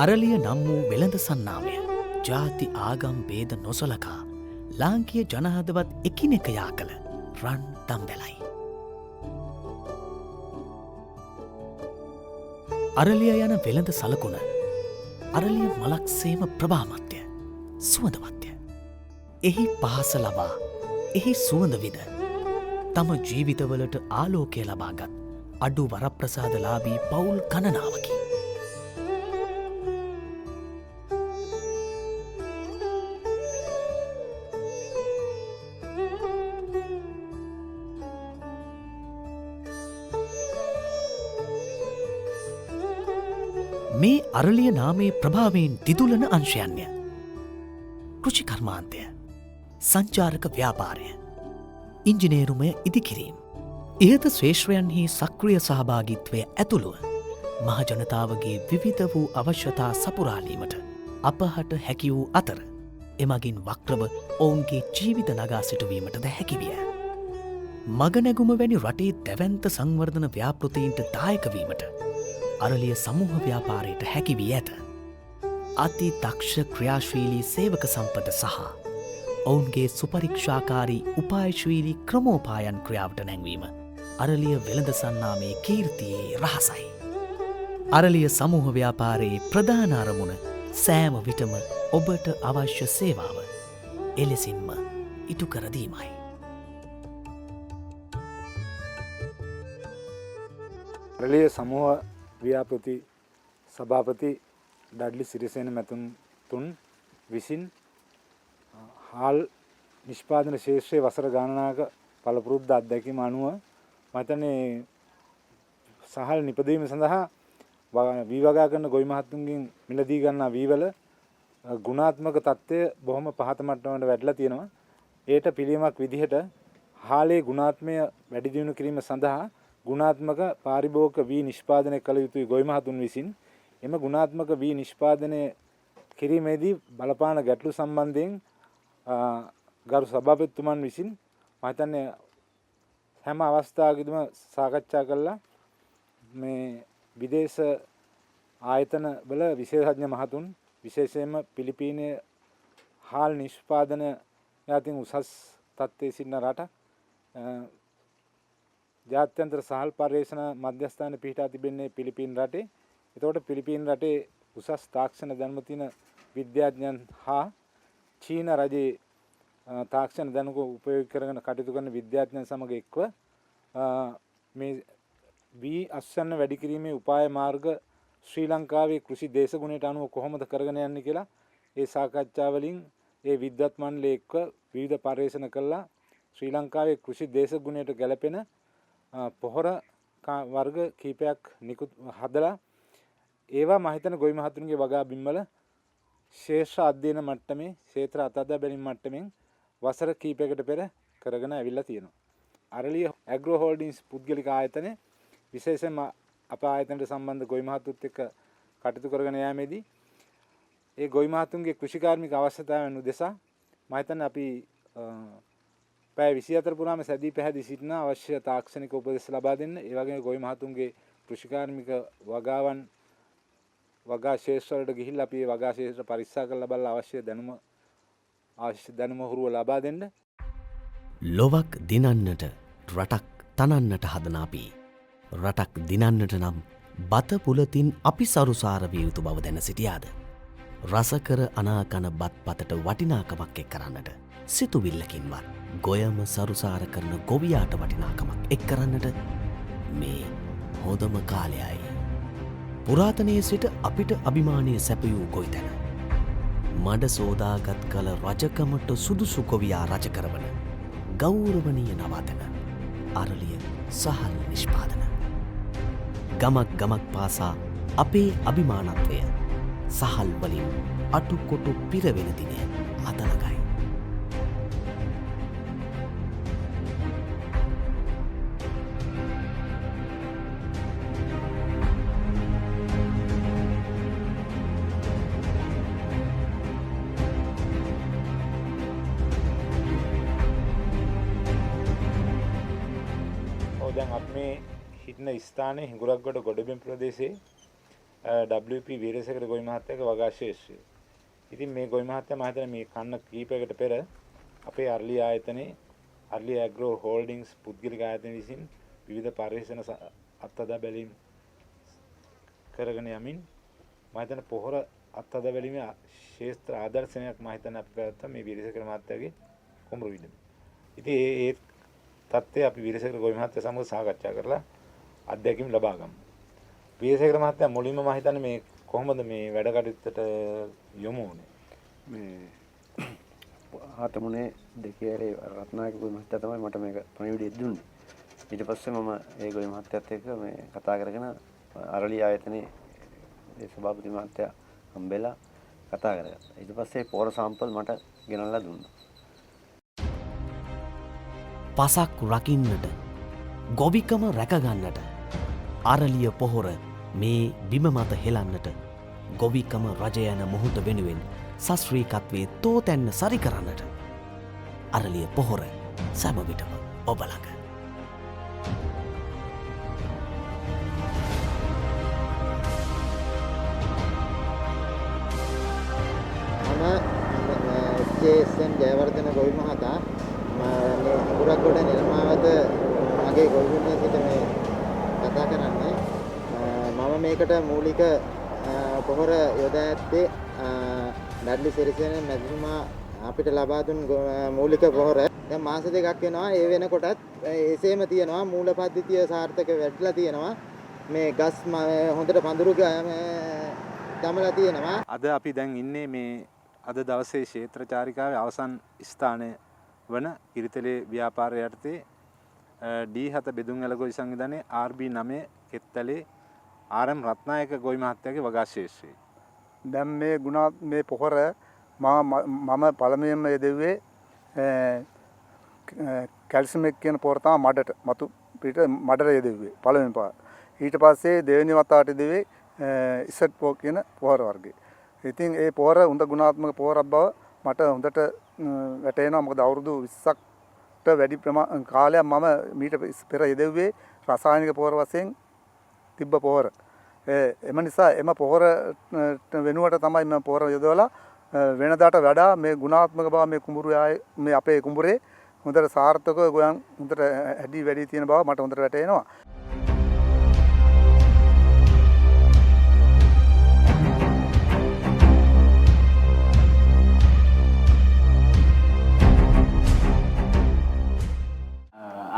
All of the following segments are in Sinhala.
අරලිය නම් වූ වෙළඳ සන්නාමය ජාති ආගම් භේද නොසලකා ලාංකීය ජනහදවත් එකිනෙක යා කළ රන් තම්බැලයි. අරලිය යන වෙළඳ සලකුණ අරලිය මලක් සේම ප්‍රභාමත්ය සුවඳවත්ය. එහි පහස ලබා එහි සුවඳ විද තම ජීවිතවලට ආලෝකය ලබාගත් අඩු වරප්‍රසාදලාබී පවුල් ගණනාවකි. මේ අරලිය නාමේ ප්‍රභාවයෙන් දිදුලන අංශයන්ය. කෘෂිකර්මාන්තය, සංචාරක ව්‍යාපාරය, ඉංජිනේරුමය ඉදිකිරීම්. ඉහත ශ්‍රේෂ්ත්‍රයන්හි සක්‍රිය සහභාගිත්වය ඇතුළුව මහජනතාවගේ විවිධ වූ අවශ්‍යතා සපුරාලීමට අපහට හැකි වූ අතර එමගින් වක්‍රව ඔවුන්ගේ ජීවිත නගා සිටුවීමටද හැකිවිය. මගනැගුම වැනි රටේ දැවන්ත සංවර්ධන ව්‍යාපෘතීන්ට දායකවීමට අරලිය සමූහ ව්‍යාපාරයට හැකි වී ඇත. අති දක්ෂ ක්‍රියාශීලී සේවක සම්පත සහ ඔවුන්ගේ සුපරික්ෂාකාරී උපායශීලී ක්‍රමෝපායන් ක්‍රියාවට නැංවීම අරලිය වෙළඳ සන්නාමේ කීර්තියේ රහසයි. අරලිය සමූහ ව්‍යාපාරයේ ප්‍රධාන අරමුණ සෑම විටම ඔබට අවශ්‍ය සේවාව එලෙසින්ම ඉටු කරදීමයි. අරලිය සමූහ ව්‍යාපෘති සභාපති ඩඩ්ලි සිරිසේන මැතිතුන් විසින් හාල් නිෂ්පාදන ශේෂ්ත්‍රයේ වසර ගණනාවක පළපුරුද්ද අත්දැකීම අනුව මම හිතන්නේ සහල් නිපදවීම සඳහා වී වගා කරන ගොවි මහත්තුන්ගෙන් මිලදී ගන්නා වීවල ගුණාත්මක තත්ත්වය බොහොම පහත මට්ටමකට වැඩිලා තියෙනවා. ඒට පිළියමක් විදිහට හාලේ ගුණාත්මය වැඩි දියුණු කිරීම සඳහා ගුණාත්මක පාරිභෝගික වී නිෂ්පාදනය කළ යුතුයි ගොවි මහතුන් විසින්. එම ගුණාත්මක වී නිෂ්පාදනය කිරීමේදී බලපාන ගැටලු සම්බන්ධයෙන් ගරු සභාපතිතුමන් විසින් මම හිතන්නේ හැම අවස්ථාවකදීම සාකච්ඡා කළා මේ විදේශ ආයතන වල විශේෂඥ මහතුන් විශේෂයෙන්ම පිලිපීනයේ හාල් නිෂ්පාදනය යටින් උසස් තත්ත්වයේ සිටින රට ජාත්‍යන්තර සහල් පර්යේෂණ මධ්‍යස්ථාන පිහිටා තිබෙන්නේ පිලිපීන රටේ. එතකොට පිලිපීන රටේ උසස් තාක්ෂණ දැනුම තියෙන විද්‍යාඥයන් හා චීන රජයේ තාක්ෂණ දැනුම උපයෝග කරගෙන කටයුතු කරන විද්‍යාඥයන් සමග එක්ව මේ වී අස්වැන්න වැඩි කිරීමේ උපාය මාර්ග ශ්‍රී ලංකාවේ කෘෂි දේශගුණයට අනුව කොහොමද කරගෙන යන්නේ කියලා ඒ සාකච්ඡා වලින් ඒ විද්වත් මණ්ඩලය එක්ව විවිධ පර්යේෂණ කළා. ශ්‍රී ලංකාවේ කෘෂි දේශගුණයට ගැලපෙන පොහොර වර්ග කීපයක් නිකුත් හදලා ඒවා මම හිතන ගොවි මහතුන්ගේ වගා බිම්වල ශේෂ්ත්‍ර අධ්‍යයන මට්ටමේ ක්ෂේත්‍ර අතදා බැලීම් මට්ටමින් වසර කීපයකට පෙර කරගෙන ඇවිල්ලා තියෙනවා. අරලිය ඇග්‍රෝ හෝල්ඩින්ස් පුද්ගලික ආයතනය විශේෂයෙන්ම අප ආයතනයට සම්බන්ධ ගොවි මහතුත් එක්ක කටයුතු කරගෙන යාමේදී ඒ ගොවි මහතුන්ගේ කෘෂිකාර්මික අවශ්‍යතාවයන් උදෙසා මම හිතන්නේ අපි පැය 24 පුරාම සැදී පැහැදී සිටින අවශ්‍ය තාක්ෂණික උපදෙස් ලබා දෙන්න. ඒ වගේම ගොවි මහතුන්ගේ කෘෂිකාර්මික වගාවන් වගා ශේෂ්ත්‍ර වලට ගිහිල්ලා අපි වගා ශේෂ්ත්‍ර පරීක්ෂා කරලා බලලා අවශ්‍ය දැනුම හුරුව ලබා දෙන්න. ලොවක් දිනන්නට රටක් තනන්නට හදන අපි රටක් දිනන්නට නම් බත පුලතින් අපි සරුසාර විය යුතු බව දැන සිටියාද? රසකර අනාකන බත් පතට වටිනාකමක් එක් කරන්නට සිතුවිල්ලකින්වත් ගොයම සරුසාර කරන ගොවියාට වටිනාකමක් එක් කරන්නට මේ හොඳම කාලයයි. පුරාතනයේ සිට අපිට අභිමානය සැපයූ ගොවිතැන මඩ සෝදාගත් කල රජකමට සුදුසු ගොවියා රජ කරවන ගෞරවනීය නවාතැන අරලිය සහල් නිෂ්පාදන. ගමක් ගමක් පාසා අපේ අභිමානත්වය සහල් වලින් අටුකොටු පිරවෙන දිනය අතලගයි. දැන් අපි මේ හිටන ස්ථානයේ හිඟුරක්ගොඩ ගොඩබිම් ප්‍රදේශයේ WP වීරසේකර ගොවි මහත්තයාගේ වගාශේෂ්ත්‍රය. ඉතින් මේ ගොවි මහත්තයා මම හිතන්නේ මේ කන්න කීපයකට පෙර අපේ අර්ලි ආයතනයේ අර්ලි ඇග්‍රෝ හෝල්ඩින්ග්ස් පුද්ගලික ආයතන විසින් විවිධ පරිශන අත්අදා බැලීම් කරගෙන යමින් මම හිතන්නේ පොහොර අත්අදා බැලීමේ ශේෂ්ත්‍ර ආදර්ශනයක් මම හිතන්නේ අපි පැවැත්තුවා මේ වීරසේකර මහත්තයාගේ කුඹුරු විදුම. ඉතින් ඒ තත්ත්වය අපි වීරසේකර ගොවි මහත්තයා සමග සාකච්ඡා කරලා අත්දැකීම් ලබා ගමු. වීරසේකර මහත්තයා මුලින්ම මම හිතන්නේ මේ කොහොමද මේ වැඩ කටයුත්තට යොමු වුනේ? මේ ආතමුනේ දෙකේ රත්නායක ගොවි මහත්තයා තමයි මට මේක පණිවිඩය දුන්නේ. ඊට පස්සේ මම ඒ ගොවි මහත්තයාත් එක්ක මේ කතා කරගෙන අරලි ආයතනයේ ඒ සභාපති මහත්තයා හම්බෙලා කතා කරගත්තා. ඊට පස්සේ පොර සාම්පල් මට ගෙනල්ලා දුන්නා. පසක් රකින්නට ගොවිකම රැකගන්නට අරලිය පොහොර මේ බිම මත හෙලන්නට ගොවිකම රජ යන මොහොත වෙනුවෙන් සස්ත්‍රීකත්වයේ තෝතැන්න සරි කරන්නට අරලිය පොහොර සැමවිටම ඔබලඟ. එච්.එස්.එන් ජයවර්ධන ගොවි මහතා මේ කුරක්ගොඩ නිර්මාවත මගේ ගොවිගුණේ සිට මේ කතා කරන්නේ. මම මේකට මූලික පොහොර යොදා ඇත්තේ ඩඩ්ලි සිරිසේන මැතිතුමා අපිට ලබා දුන් මූලික පොහොර. දැන් මාස දෙකක් වෙනවා. ඒ වෙනකොටත් එසේම තියෙනවා. මූල පද්ධතිය සාර්ථක වැඩිලා තියෙනවා. මේ ගස් හොඳට පඳුරු දමලා තියෙනවා. අද අපි දැන් ඉන්නේ මේ අද දවසේ ක්ෂේත්‍ර චාරිකාවේ අවසන් ස්ථානය වන ඉරිතලේ ව්‍යාපාරය යටතේ D7 බෙදුම්වැල ගොවි සංවිධානයේ RB9 කෙත්තලේ RM රත්නායක ගොවි මහත්තයාගේ වගාශේෂ්ත්‍රයේ. දැන් මේ පොහොර මම පළමුවෙන්ම යෙදුවේ කැල්සියම් කියන පොහොර තමයි මඩට මතු පිට මඩට යෙදුවේ පළවෙනි පාර. ඊට පස්සේ දෙවෙනි වතාවට යෙදුවේ ඉසට් පෝ කියන පොහොර වර්ගය. ඉතින් ඒ පොහොර හොඳ ගුණාත්මක පොහොරක් බව මට හොඳට වැටහෙනවා. මොකද අවුරුදු 20කට වැඩි කාලයක් මම මීට පෙර යෙදුවේ රසායනික පොහොර වශයෙන් තිබ්බ පොහොර. එම නිසා එම පොහොර වෙනුවට තමයි මම පොහොර යොදවලා වෙනදාට වඩා මේ ගුණාත්මක බව මේ කුඹුරේ මේ අපේ කුඹුරේ හොඳට සාර්ථකව ගොයන් හොඳට හැඩි වැඩි තියෙන බව මට හොඳට වැටහෙනවා.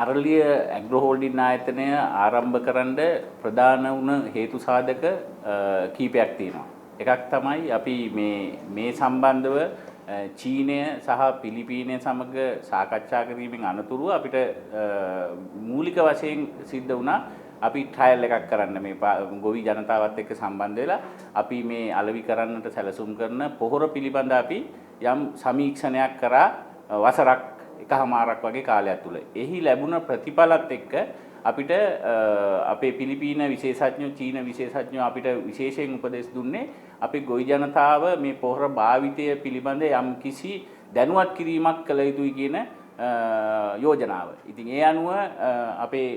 අරලිය ඇග්‍රෝ හෝල්ඩින් ආයතනය ආරම්භ කරන්න ප්‍රධාන වුණ හේතු සාධක කීපයක් තියෙනවා. එකක් තමයි අපි මේ සම්බන්ධව චීනය සහ පිලිපීනය සමග සාකච්ඡා කිරීමෙන් අනතුරුව අපිට මූලික වශයෙන් සිද්ධ වුණා අපි ට්‍රයල් එකක් කරන්න මේ ගොවි ජනතාවත් එක්ක සම්බන්ධ වෙලා අපි මේ අලෙවි කරන්නට සැලසුම් කරන පොහොර පිළිබඳ අපි යම් සමීක්ෂණයක් කරා වසරක් එකහමාරක් වගේ කාලයක් තුල. එහි ලැබුණ ප්‍රතිඵලත් එක්ක අපිට අපේ පිලිපීන විශේෂඥයෝ චීන විශේෂඥයෝ අපිට විශේෂයෙන් උපදෙස් දුන්නේ අපි ගොවි ජනතාව මේ පොහොර භාවිතය පිළිබඳ යම් කිසි දැනුවත් කිරීමක් කළ යුතුයි කියන යෝජනාව. ඉතින් ඒ අනුව අපේ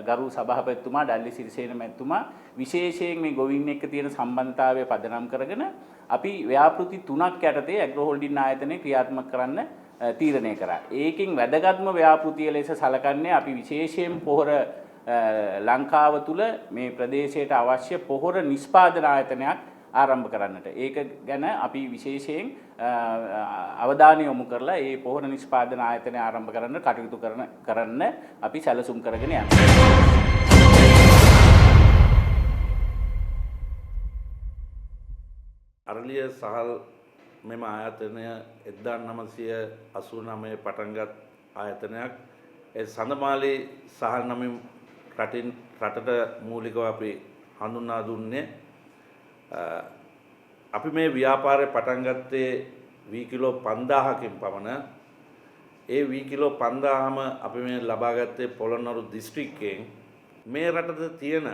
ගරු සභාපතිතුමා ඩල්ලි සිරිසේන මැතිතුමා විශේෂයෙන් මේ ගොවීන් එක්ක තියෙන සම්බන්ධතාවය පදනම් කරගෙන අපි ව්‍යාපෘති 3ක් යටතේ ඇග්‍රෝ හෝල්ඩින් ආයතනය ක්‍රියාත්මක කරන්න තීරණය කරා. ඒකෙන් වැදගත්ම ව්‍යාපෘතිය ලෙස සලකන්නේ අපි විශේෂයෙන් පොහොර ලංකාව තුල මේ ප්‍රදේශයට අවශ්‍ය පොහොර නිෂ්පාදන ආයතනයක් ආරම්භ කරන්නට. ඒක ගැන අපි විශේෂයෙන් අවධානය යොමු කරලා මේ පොහොර නිෂ්පාදන ආයතනය ආරම්භ කරන්න කටයුතු කරන්න අපි සැලසුම් කරගෙන යනවා. අරලිය සහල් මෙම ආයතනය 1989 පටන්ගත් ආයතනයක්. ඒ සඳමාලි සහල් නමින් රටට මූලිකව අපි හඳුන්වා දුන්නේ. අපි මේ ව්‍යාපාරය පටන් ගත්තේ වී කිලෝ 5000කින් පමණ. ඒ වී කිලෝ 5000ම අපි මේ ලබා ගත්තේ පොළොන්නරු දිස්ත්‍රික්කයෙන්. මේ රටේ තියෙන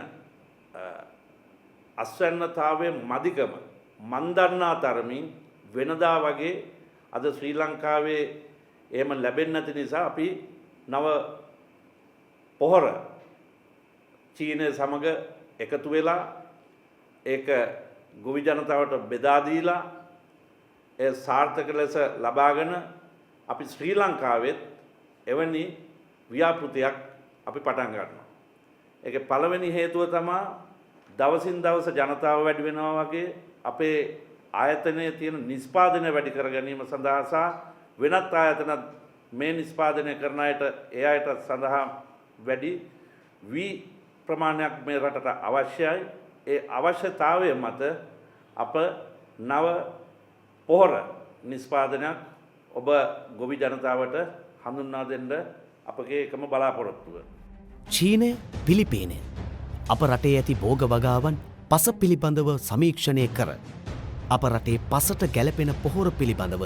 අස්වැන්නතාවයේ මදිකම මන් දන්නා තරමින් වෙනදා වගේ අද ශ්‍රී ලංකාවේ එහෙම ලැබෙන්නේ නැති නිසා අපි නව පොහොර චීනය සමග එකතු වෙලා ඒක ගොවි ජනතාවට බෙදා දීලා ඒ සාර්ථක ලෙස ලබාගෙන අපි ශ්‍රී ලංකාවෙත් එවැනි ව්‍යාපෘතියක් අපි පටන් ගන්නවා. ඒකේ පළවෙනි හේතුව තමයි දවසින් දවස ජනතාව වැඩි වෙනවා වගේ අපේ ආයතනයේ තියෙන නිෂ්පාදනය වැඩි කර ගැනීම සඳහා සහ වෙනත් ආයතන මේ නිෂ්පාදනය කරන අයට ඒ අයට සඳහා වැඩි වී ප්‍රමාණයක් මේ රටට අවශ්‍යයි. ඒ අවශ්‍යතාවය මත අප නව පොහොර නිෂ්පාදනයක් ඔබ ගොවි ජනතාවට හඳුන්වා දෙන්න අපගේ එකම බලාපොරොත්තුව. චීනය පිලිපීනය අප රටේ ඇති භෝග වගාවන් පස පිළිබඳව සමීක්ෂණය කර අප රටේ පසට ගැලපෙන පොහොර පිළිබඳව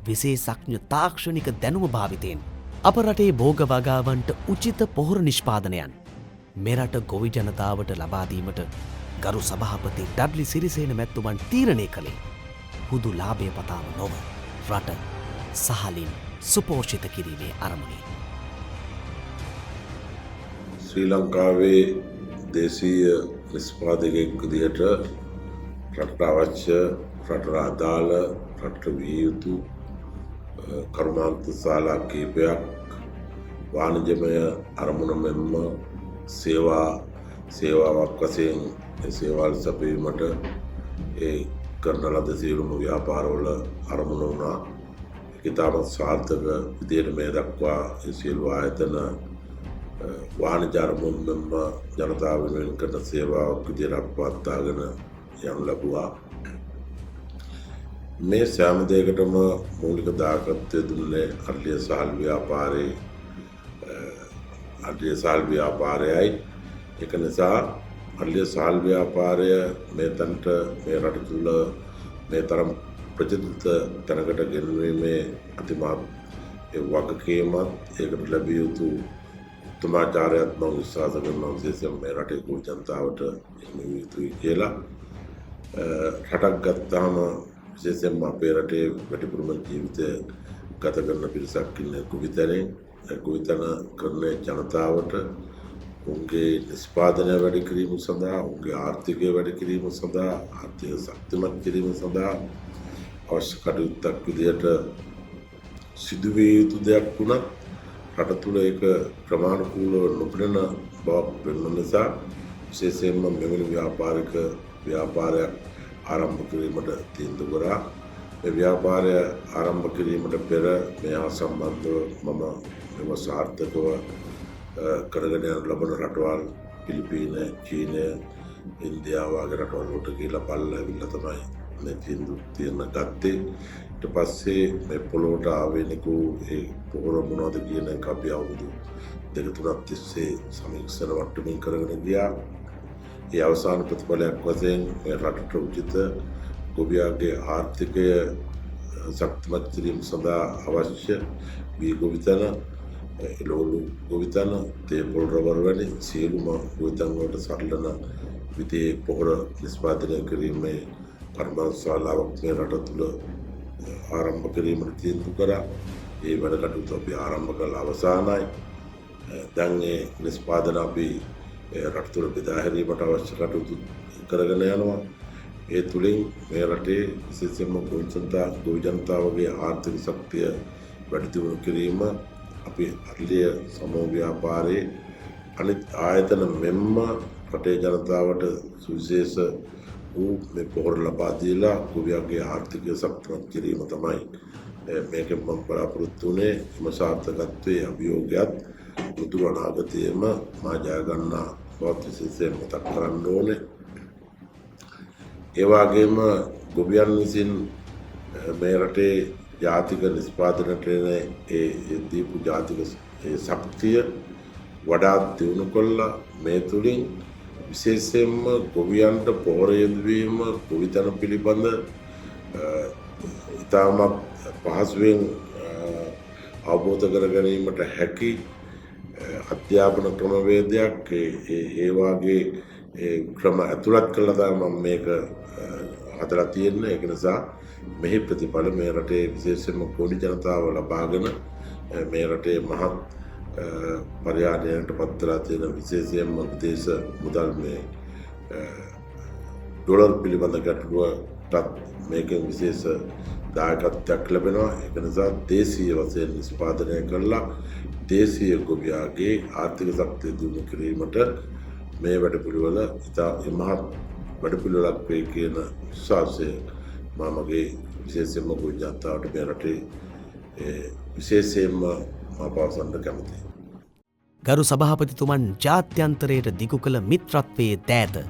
විශේෂඥ තාක්ෂණික දැනුම භාවිතයෙන් අප රටේ භෝග වගාවන්ට උචිත පොහොර නිෂ්පාදනයන් මෙරට ගොවි ජනතාවට ලබාදීමට ගරු සභාපති ඩඩ්ලි සිරිසේන මැතිතුමන් තීරණය කළේ හුදු ලාභය පතාම නොව රට සහලින් සුපෝෂිත කිරීමේ අරමුණේ. ශ්‍රී ලංකාවේ දේශීය නිෂ්පාදකයෙක් විදිහට රටට අවශ්‍ය රටට අදාළ රටට විය යුතු කර්මාන්ත ශාලා කීපයක් වාණිජමය අරමුණ මෙන්ම සේවාවක් වශයෙන් සේවල් සැපයීමට ඒ කරන ලද සියලුම ව්‍යාපාරවල අරමුණ වුණා. ඉතාමත් සාර්ථක විදියට මේ දක්වා සියලු ආයතන වාණිජ අරමුණු මෙන්ම ජනතාව වෙනුවෙන් කරන සේවාවක් විදියට පවත්වාගෙන යනු ලැබුවා. මේ සෑම දෙයකටම මූලික දායකත්වය දුන්නේ අරලිය සහල් ව්‍යාපාරයයි. ඒක නිසා අරලිය සහල් ව්‍යාපාරය මේ තැනට මේ රට තුළ මේ තරම් ප්‍රචලිත තැනකට ගෙනවීමේ අතිමහත් වගකීමත් ඒකට ලැබිය යුතු උත්තමාචාරයක් මම විශ්වාස කරනවා. විශේෂයෙන් මේ රටේ කුල් ජනතාවට හිමි යුතුයි කියලා. රටක් ගත්තාම විශේෂයෙන්ම අපේ රටේ වැඩිපුරම ජීවිතය ගත කරන පිරිසක් ඉන්නේ කුවිතැනේ. කුවිතැන කරන ජනතාවට උන්ගේ නිෂ්පාදනය වැඩි කිරීම සඳහා උන්ගේ ආර්ථිකය වැඩි කිරීම සඳහා ආර්ථික ශක්තිමත් කිරීම සඳහා අවශ්‍ය කටයුත්තක් විදිහට සිදුවිය යුතු දෙයක් වුණත් රට තුළ ඒක ක්‍රමානුකූලව නොපෙනෙන බවක් පෙනෙන නිසා විශේෂයෙන්ම මෙවැනි ව්‍යාපාරයක් ආරම්භ කිරීමට තීන්දුව කරා. මේ ව්‍යාපාරය ආරම්භ කිරීමට පෙර මේ හා සම්බන්ධව මම මෙව සාර්ථකව කරගෙන යන ලබන රටවල් පිලිපීන, චීනය, ඉන්දියාව වගේ රටවල් වලට ගිහිල්ලා බලලා ඇවිල්ලා තමයි මේ තීන්දුව ගත්තේ. ඊට පස්සේ මේ පොළොවට ආවෙනිකෝ ඒ පොහොර මොනවද කියන එක අපි අවුරුදු 2-3ක් තිස්සේ සමීක්ෂණ වට්ටමින් කරගෙන ගියා. ඒ අවසාන ප්‍රතිඵලයක් වශයෙන් මේ රටට උචිත ගොවියාගේ ආර්ථිකය ශක්තිමත් කිරීම සඳහා අවශ්‍ය වී ගොවිතැන, එළවලු ගොවිතැන, තේපොල් රබර් වැනි සියලුම ගොවිතැන් වලට සරලන විදිහේ පොහොර නිෂ්පාදනය කිරීමේ කර්මාන්ත ශාලාවක් මේ රට තුළ ආරම්භ කිරීමට තීන්දුව කරා. ඒ වැඩ කටයුතු අපි ආරම්භ කළ අවසానයි. දැන් මේ නිෂ්පාදන අපි රට තුළ බෙදා හැරීමට අවශ්‍ය කටයුතු කරගෙන යනවා. ඒ තුළින් මේ රටේ විශේෂයෙන්ම ගොවි ජනතාවගේ ආර්ථික ශක්තිය වැඩි දියුණු කිරීම අපි අරලිය සමූහ ව්‍යාපාරයේ අනිත් ආයතන මෙන්ම රටේ ජනතාවට සුවිශේෂ වූ මේ පොහොර ලබා දීලා ගොවියාගේ ආර්ථිකය ශක්තිමත් කිරීම තමයි මේකෙන් මම බලාපොරොත්තු වුණේ. එම සාර්ථකත්වයේ අභියෝගයත් මුතුරු අනාගතයේම මා ජය ගන්නා බවත් විශේෂයෙන් මතක් කරන්න ඕනේ. ඒ වගේම ගොවියන් විසින් මේ රටේ ජාතික නිෂ්පාදනයට ඒ දීපු ජාතික ශක්තිය වඩාත් දියුණු කළා. මේ තුලින් විශේෂයෙන්ම ගොවියන්ට පොහොර යෙදවීම ගොවිතැන පිළිබඳ ඉතාමත් පහසුවෙන් අවබෝධ කර ගැනීමට හැකි අධ්‍යාපන ක්‍රමවේදයක් ඒ වාගේ ක්‍රම ඇතුළත් කළා තමයි මම මේක හදලා තියෙන්නේ. ඒක නිසා මෙහි ප්‍රතිඵල මේ රටේ විශේෂයෙන්ම ගොවි ජනතාව ලබාගෙන මේ රටේ මහත් පරිහානියට පත් වෙලා තියෙන විශේෂයෙන්ම විදේශ මුදල් මේ ඩොලර් පිළිබඳ ගැටලුවටත් මේකෙන් විශේෂ දායකත්වයක් ලැබෙනවා. ඒක නිසා දේශීය වශයෙන් නිෂ්පාදනය කරලා දේශීය ගොවියාගේ ආර්ථික ශක්තිය දියුණු කිරීමට මේ වැඩපිළිවෙල ඉතා මහත් වැඩපිළිවෙලක් වේ කියන විශ්වාසය මගේ විශේෂයෙන්ම ගොවි ජනතාවට මේ රටේ විශේෂයෙන්ම මා පවසන්න කැමතියි. ගරු සභාපතිතුමන් ජාත්‍යන්තරයට දිගු කළ මිත්‍රත්වයේ දෑත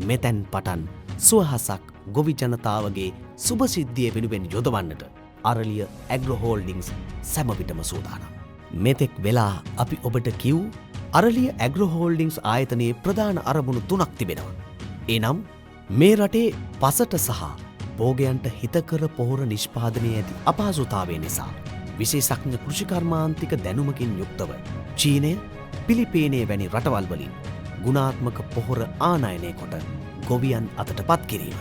මෙතැන් පටන් සුවහසක් ගොවි ජනතාවගේ සුභසිද්ධිය වෙනුවෙන් යොදවන්නට අරලිය ඇග්‍රෝ හෝල්ඩිංස් සැමවිටම සූදානම්. මෙතෙක් වෙලා අපි ඔබට කිව් අරලිය ඇග්‍රෝ හෝල්ඩිංස් ආයතනයේ ප්‍රධාන අරමුණු 3ක් තිබෙනවා. එනම් මේ රටේ පසට සහ භෝගයන්ට හිතකර පොහොර නිෂ්පාදනයේ ඇති අපහසුතාවය නිසා විශේෂඥ කෘෂිකර්මාන්තික දැනුමකින් යුක්තව චීනය, පිලිපීනය වැනි රටවල් වලින් ගුණාත්මක පොහොර ආනයනය කොට ගොවියන් අතට පත් කිරීම.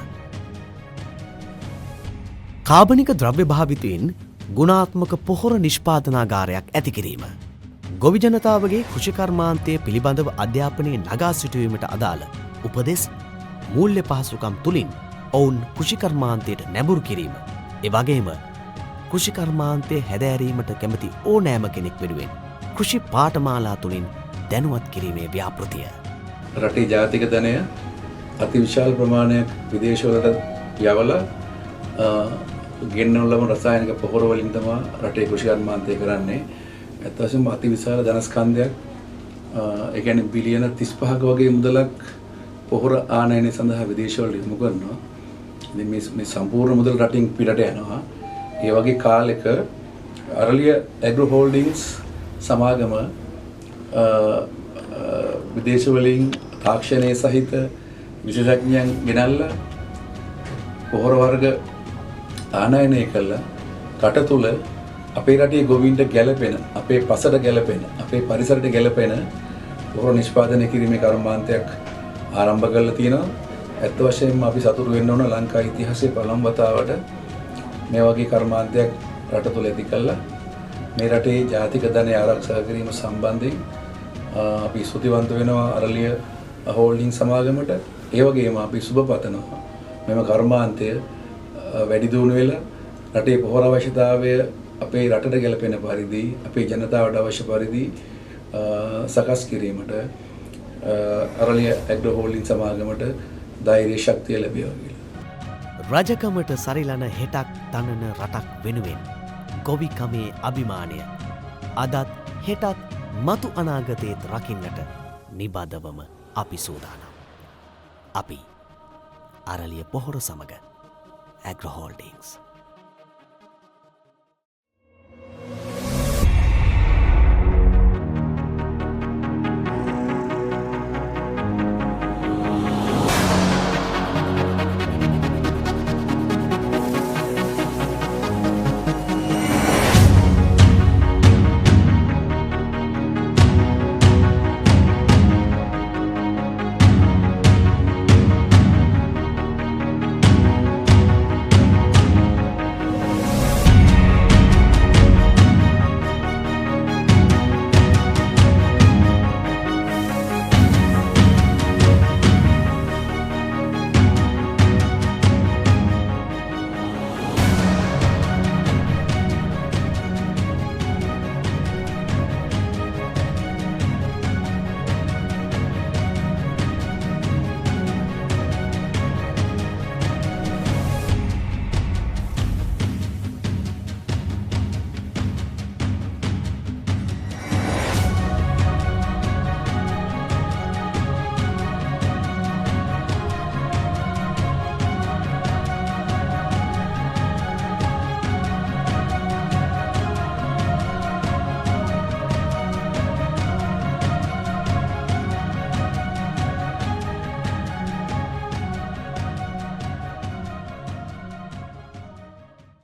කාබනික ද්‍රව්‍ය භාවිතයෙන් ගුණාත්මක පොහොර නිෂ්පාදනාගාරයක් ඇති කිරීම. ගොවි ජනතාවගේ කෘෂිකර්මාන්තය පිළිබඳව අධ්‍යාපනයේ නගා සිටුවීමට අදාළ උපදෙස් මූල්‍ය පහසුකම් තුළින් ඔවුන් කෘෂිකර්මාන්තයට නැඹුරු කිරීම. එවගේම කෘෂිකර්මාන්තය හැදෑරීමට කැමති ඕනෑම කෙනෙක් වෙනුවෙන් කෘෂි පාඨමාලා තුළින් දැනුවත් කිරීමේ ව්‍යාපෘතිය. රටේ ජාතික ධනය අතිවිශාල ප්‍රමාණයක් විදේශවලට යවලා ගෙන්නන ලබන රසායනික පොහොර වලින් තමයි රටේ කෘෂිකර්මාන්තය කරන්නේ. ඇත්ත වශයෙන්ම අතිවිශාල ධනස්කන්ධයක් ඒ කියන්නේ බිලියන 35ක වගේ මුදලක් පොහොර ආනයනය සඳහා විදේශවලට යොමු කරනවා. ඉතින් මේ සම්පූර්ණ මුදල් රටින් පිටට යනවා. ඒ වගේ කාලෙක අරලිය ඇග්‍රෝ හෝල්ඩිංස් සමාගම විදේශ වලින් තාක්ෂණයේ සහිත විශේෂඥයන් ගෙනල්ලා පොහොර වර්ග ආනයනය කළා. රට තුල අපේ රටේ ගොවීන්ට ගැළපෙන, අපේ පසට ගැළපෙන, අපේ පරිසරයට ගැළපෙන පොහොර නිෂ්පාදනය කිරීමේ කර්මාන්තයක් ආරම්භ කරලා තියෙනවා. ඇත්ත වශයෙන්ම අපි සතුටු වෙන්න ඕන ලංකා ඉතිහාසයේ පළමු වතාවට මේ වගේ කර්මාන්තයක් රට තුල ඇති කළා. මේ රටේ ජාතික ධනය ආරක්ෂා කිරීම සම්බන්ධයෙන් අපි ස්තුතිවන්ත වෙනවා අරලිය හෝල්ඩිං සමාගමට. ඒ වගේම අපි සුබ පතනවා මෙම කර්මාන්තය වැඩි දියුණු වෙලා රටේ පොහොර අවශ්‍යතාවය අපේ රටට ගැලපෙන පරිදි අපේ ජනතාවට අවශ්‍ය පරිදි සකස් කිරීමට අරලිය ඇග්‍රෝ හෝල්ඩිං සමාගමට ධෛර්ය ශක්තිය ලැබේවා කියලා. රජකමට සරිලන හෙටක් තනන රටක් වෙනුවෙන් ගොවිකමේ අභිමානය අදත් හෙටත් මතු අනාගතයේත් රකින්නට නිබඳවම අපි සූදානම්. අපි අරලිය පොහොර සමග ඇග්‍රෝ හෝල්ඩිංස්